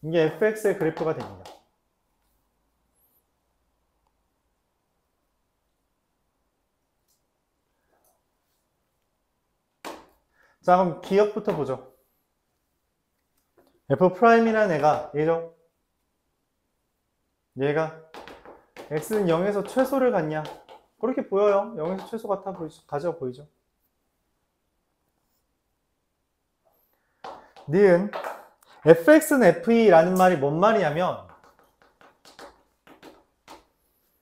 이게 fx의 그래프가 됩니다. 자, 그럼 기억부터 보죠. f'이라는 애가 얘죠. 얘가 x는 0에서 최소를 갖냐? 그렇게 보여요. 0에서 최소 가져 보이죠. 니은 fx는 fe라는 말이 뭔 말이냐면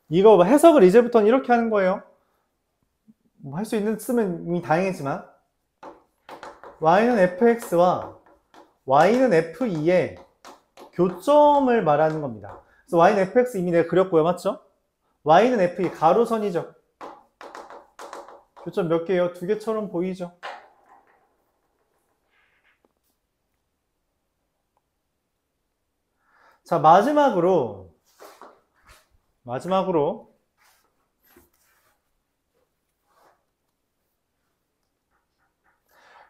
이거 해석을 이제부터는 이렇게 하는 거예요. 할 수 있는 쓰면 이미 다행이지만 y는 fx와 y는 f2의 교점을 말하는 겁니다. 그래서 y는 fx 이미 내가 그렸고요. 맞죠? y는 f2 가로선이죠. 교점 몇 개예요? 2개처럼 보이죠? 자, 마지막으로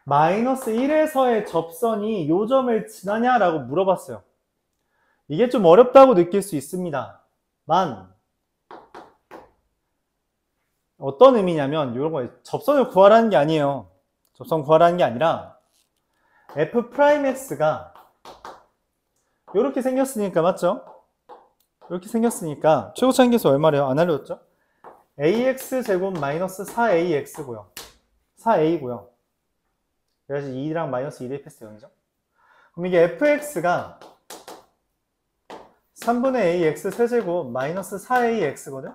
마이너스 1에서의 접선이 요 점을 지나냐라고 물어봤어요. 이게 좀 어렵다고 느낄 수 있습니다. 어떤 의미냐면 이런 거예요. 접선을 구하라는 게 아니에요. 접선 구하라는 게 아니라 f'x가 이렇게 생겼으니까 맞죠? 이렇게 생겼으니까 최고차항계수 얼마래요? 안 알려줬죠? ax제곱 마이너스 4ax고요. 4a고요. 그래서 2랑 마이너스 2 대입했을 때 0이죠. 그럼 이게 fx가 3분의 ax 세제곱 마이너스 4ax거든?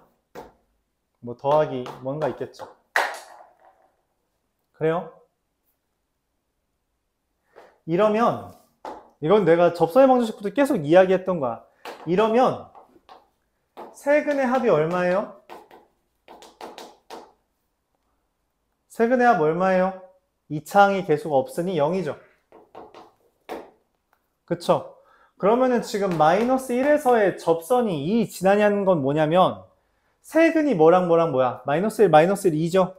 뭐 더하기 뭔가 있겠죠. 그래요? 이러면 이건 내가 접선의 방정식부터 계속 이야기했던 거야. 이러면 세근의 합이 얼마예요? 세근의 합 얼마예요? 2차항이 계수가 없으니 0이죠. 그쵸? 그러면은 지금 마이너스 1에서의 접선이 2 지나냐는 건 뭐냐면 세근이 뭐랑 뭐야? 마이너스 1, 마이너스 1, 2죠?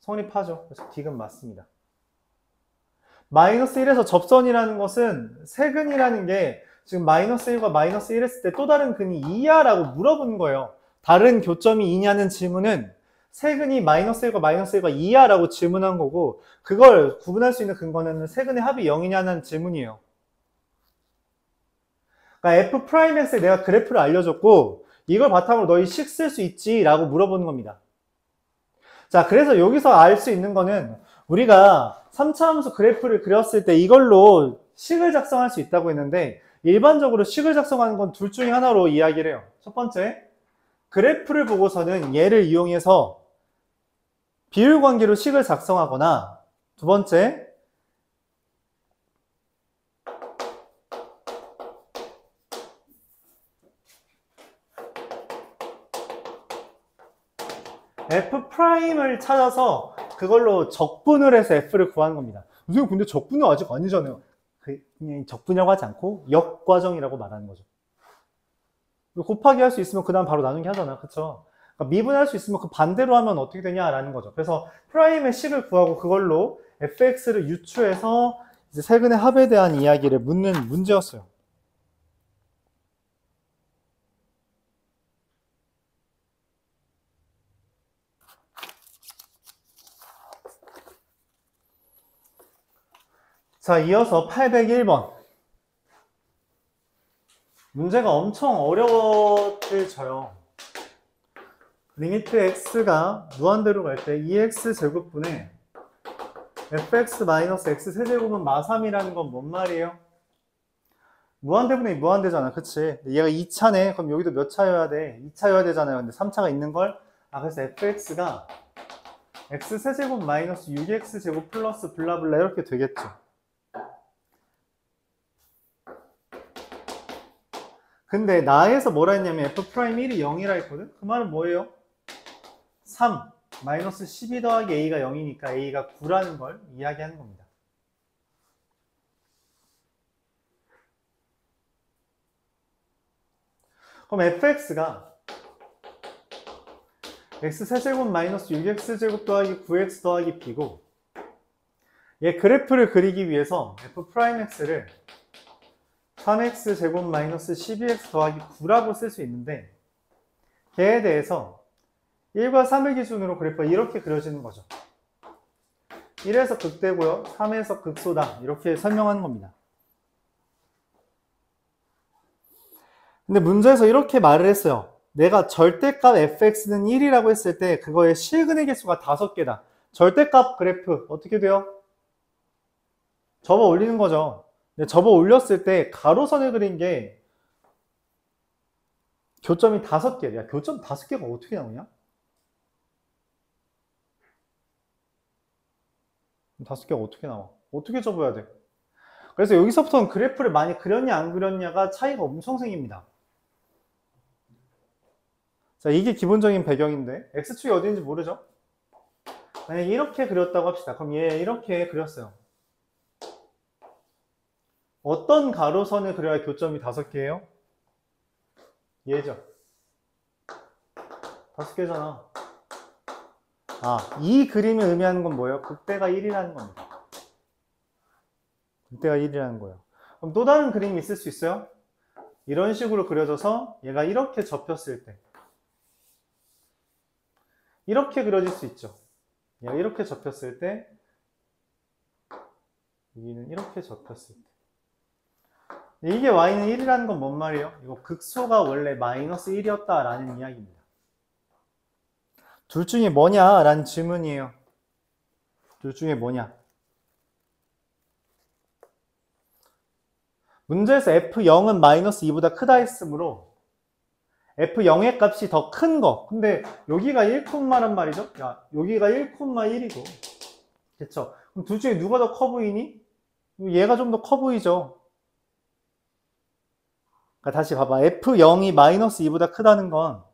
성립하죠. 그래서 D근 맞습니다. 마이너스 1에서 접선이라는 것은 세근이라는 게 지금 마이너스 1과 마이너스 1 했을 때 또 다른 근이 2야? 라고 물어보는 거예요. 다른 교점이 2냐는 질문은 세근이 마이너스 1과 마이너스 1과 2야? 라고 질문한 거고 그걸 구분할 수 있는 근거는 세근의 합이 0이냐는 질문이에요. 그러니까 f'x에 내가 그래프를 알려줬고 이걸 바탕으로 너희 식 쓸 수 있지? 라고 물어보는 겁니다. 자, 그래서 여기서 알 수 있는 거는 우리가 3차 함수 그래프를 그렸을 때 이걸로 식을 작성할 수 있다고 했는데 일반적으로 식을 작성하는 건 둘 중에 하나로 이야기를 해요. 첫 번째, 그래프를 보고서는 얘를 이용해서 비율 관계로 식을 작성하거나 두 번째, f'을 찾아서 그걸로 적분을 해서 f를 구하는 겁니다. 선생님 근데 적분은 아직 아니잖아요. 그냥 적분이라고 하지 않고 역과정이라고 말하는 거죠. 곱하기 할 수 있으면 그 다음 바로 나누기 하잖아. 그쵸? 그러니까 미분할 수 있으면 그 반대로 하면 어떻게 되냐라는 거죠. 그래서 프라임의 식을 구하고 그걸로 fx를 유추해서 이제 세근의 합에 대한 이야기를 묻는 문제였어요. 자, 이어서 801번. 문제가 엄청 어려워져요. 리미트 x가 무한대로 갈 때 2x제곱분의 fx-x 세제곱은 마3이라는 건 뭔 말이에요? 무한대분의 무한대잖아. 그치? 얘가 2차네. 그럼 여기도 몇 차여야 돼? 2차여야 되잖아요. 근데 3차가 있는 걸. 그래서 fx가 x세제곱 마이너스 6x제곱 플러스 블라블라 이렇게 되겠죠. 근데 나에서 뭐라 했냐면 f'1이 0이라 했거든? 그 말은 뭐예요? 3 마이너스 12 더하기 a가 0이니까 a가 9라는 걸 이야기하는 겁니다. 그럼 fx가 x세제곱 마이너스 6x제곱 더하기 9x 더하기 b고 얘 그래프를 그리기 위해서 f'x를 3x제곱 마이너스 12x 더하기 9라고 쓸 수 있는데 걔에 대해서 1과 3을 기준으로 그래프가 이렇게 그려지는 거죠. 1에서 극대고요. 3에서 극소다. 이렇게 설명하는 겁니다. 근데 문제에서 이렇게 말을 했어요. 내가 절대값 fx는 1이라고 했을 때 그거의 실근의 개수가 5개다. 절대값 그래프 어떻게 돼요? 접어 올리는 거죠. 근데 접어 올렸을 때 가로선을 그린 게 교점이 5개. 야, 교점 5개가 어떻게 나오냐? 5개가 어떻게 나와? 어떻게 접어야 돼? 그래서 여기서부터는 그래프를 많이 그렸냐 안 그렸냐가 차이가 엄청 생깁니다. 자, 이게 기본적인 배경인데 x축이 어디인지 모르죠? 만약에 이렇게 그렸다고 합시다. 그럼 얘 이렇게 그렸어요. 어떤 가로선을 그려야 교점이 5개예요? 얘죠. 5개잖아. 이 그림이 의미하는 건 뭐예요? 극대가 1이라는 겁니다. 극대가 1이라는 거예요. 그럼 또 다른 그림이 있을 수 있어요? 이런 식으로 그려져서 얘가 이렇게 접혔을 때 이렇게 그려질 수 있죠. 얘가 이렇게 접혔을 때 여기는 이렇게 접혔을 때. 이게 y는 1이라는 건 뭔 말이에요? 이거 극소가 원래 마이너스 1이었다라는 이야기입니다. 둘 중에 뭐냐? 라는 질문이에요. 둘 중에 뭐냐? 문제에서 F0은 마이너스 2보다 크다 했으므로 F0의 값이 더 큰 거. 근데 여기가 1란 말이죠? 야, 여기가 1,1이고. 그쵸? 그럼 둘 중에 누가 더 커 보이니? 얘가 좀 더 커 보이죠? 그러니까 다시 봐봐. F0이 마이너스 2보다 크다는 건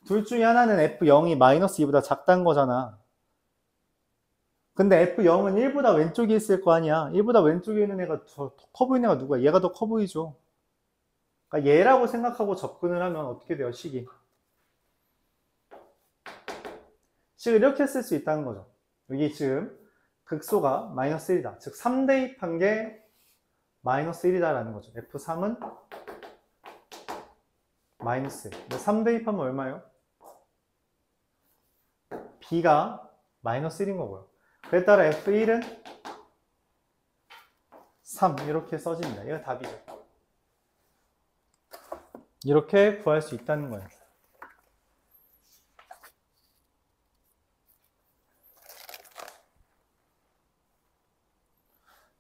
둘 중에 하나는 F0이 마이너스 2보다 작다는 거잖아. 근데 F0은 1보다 왼쪽에 있을 거 아니야. 1보다 왼쪽에 있는 애가 더 커 보이는 애가 누구야? 얘가 더 커 보이죠. 그러니까 얘라고 생각하고 접근을 하면 어떻게 돼요? 식이 이렇게 쓸 수 있다는 거죠. 여기 지금 극소가 마이너스 1이다. 즉 3대입한 게 마이너스 1이다라는 거죠. F3은 마이너스 1. 3대입하면 얼마예요? B가 마이너스 1인 거고요. 그에 따라 F1은 3 이렇게 써집니다. 이거 답이죠. 이렇게 구할 수 있다는 거예요.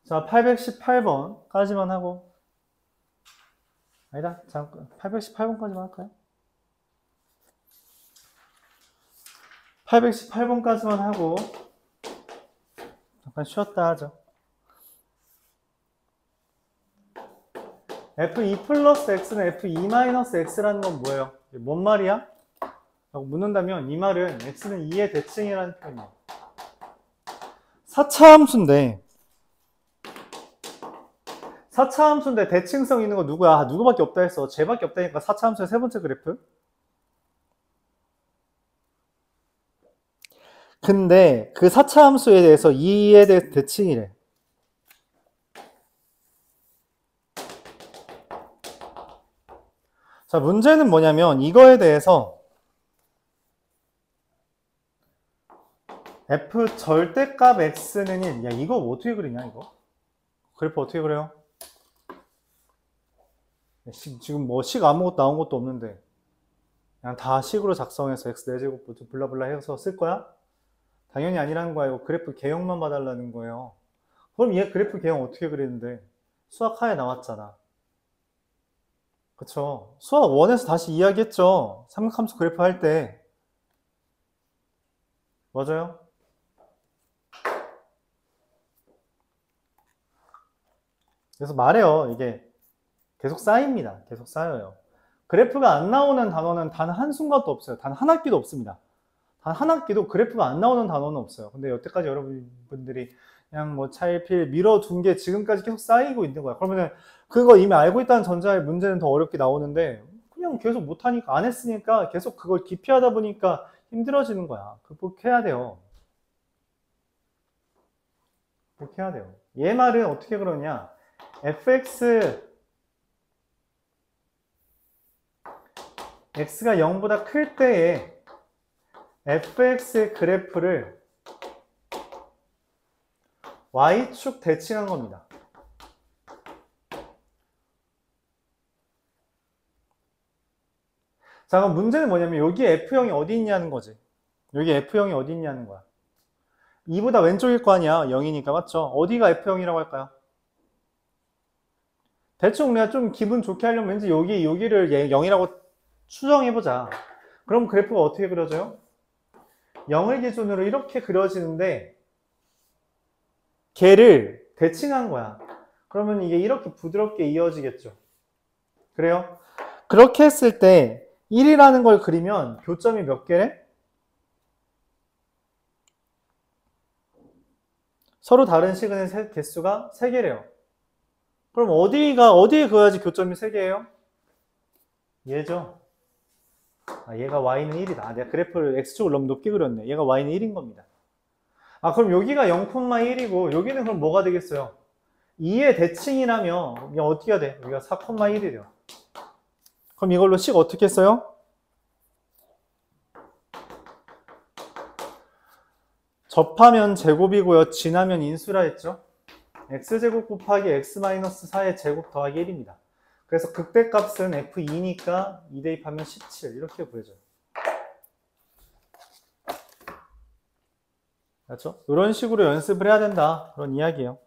자, 818번까지만 하고, 아니다, 잠깐, 818번까지만 할까요? 818번까지만 하고, 잠깐 쉬었다 하죠. F2 플러스 X는 F2 마이너스 X라는 건 뭐예요? 뭔 말이야? 라고 묻는다면 이 말은 X는 2의 대칭이라는 표현이에요. 4차 함수인데 4차 함수인데 대칭성 있는 거 누구야? 아, 누구밖에 없다 했어. 쟤밖에 없다니까. 4차 함수의 세 번째 그래프. 근데 그 4차 함수에 대해서 2에 대해서 대칭이래. 자, 문제는 뭐냐면 이거에 대해서 F 절대값 X는 1. 야, 이거 어떻게 그리냐, 이거? 그래프 어떻게 그려요? 지금 뭐 식 아무것도 나온 것도 없는데 그냥 다 식으로 작성해서 X 4제곱 블라블라 해서 쓸 거야? 당연히 아니라는 거야. 이거 그래프 개형만 봐달라는 거예요. 그럼 얘 그래프 개형 어떻게 그리는데? 수학 하에 나왔잖아. 그쵸? 수학 1에서 다시 이야기했죠. 삼각함수 그래프 할 때. 맞아요? 그래서 말해요. 이게 계속 쌓입니다. 계속 쌓여요. 그래프가 안 나오는 단어는 단 한순간도 없어요. 단 한 학기도 없습니다. 단 한 학기도 그래프가 안 나오는 단어는 없어요. 근데 여태까지 여러분들이 그냥 뭐 차일피일 밀어둔 게 지금까지 계속 쌓이고 있는 거야. 그러면은 그거 이미 알고 있다는 전자의 문제는 더 어렵게 나오는데 그냥 계속 못하니까, 안 했으니까 계속 그걸 기피 하다 보니까 힘들어지는 거야. 극복해야 돼요. 극복해야 돼요. 얘 말은 어떻게 그러냐. fx x가 0보다 클 때에 fx의 그래프를 y축 대칭한 겁니다. 자, 그럼 문제는 뭐냐면 여기 F형이 어디 있냐는 거지. 여기 F형이 어디 있냐는 거야. 2보다 왼쪽일 거 아니야. 0이니까. 맞죠? 어디가 F형이라고 할까요? 대충 내가 좀 기분 좋게 하려면 왠지 여기를 0이라고 추정해보자. 그럼 그래프가 어떻게 그려져요? 0을 기준으로 이렇게 그려지는데 걔를 대칭한 거야. 그러면 이게 이렇게 부드럽게 이어지겠죠. 그래요? 그렇게 했을 때 1이라는 걸 그리면 교점이 몇 개래? 서로 다른 시그널의 개수가 3개래요. 그럼 어디에 그어야지 교점이 3개예요? 얘죠. 아, 얘가 y는 1이다. 내가 그래프를 x축을 너무 높게 그렸네. 얘가 y는 1인 겁니다. 아, 그럼 여기가 0,1이고 여기는 그럼 뭐가 되겠어요? 2의 대칭이라면 이게 어떻게 해야 돼? 여기가 4,1이래요. 그럼 이걸로 식 어떻게 써요? 접하면 제곱이고요. 지나면 인수라 했죠? x제곱 곱하기 x-4의 제곱 더하기 1입니다. 그래서 극대값은 f2니까 2 대입하면 17 이렇게 구해져요. 그렇죠? 이런 식으로 연습을 해야 된다 그런 이야기예요.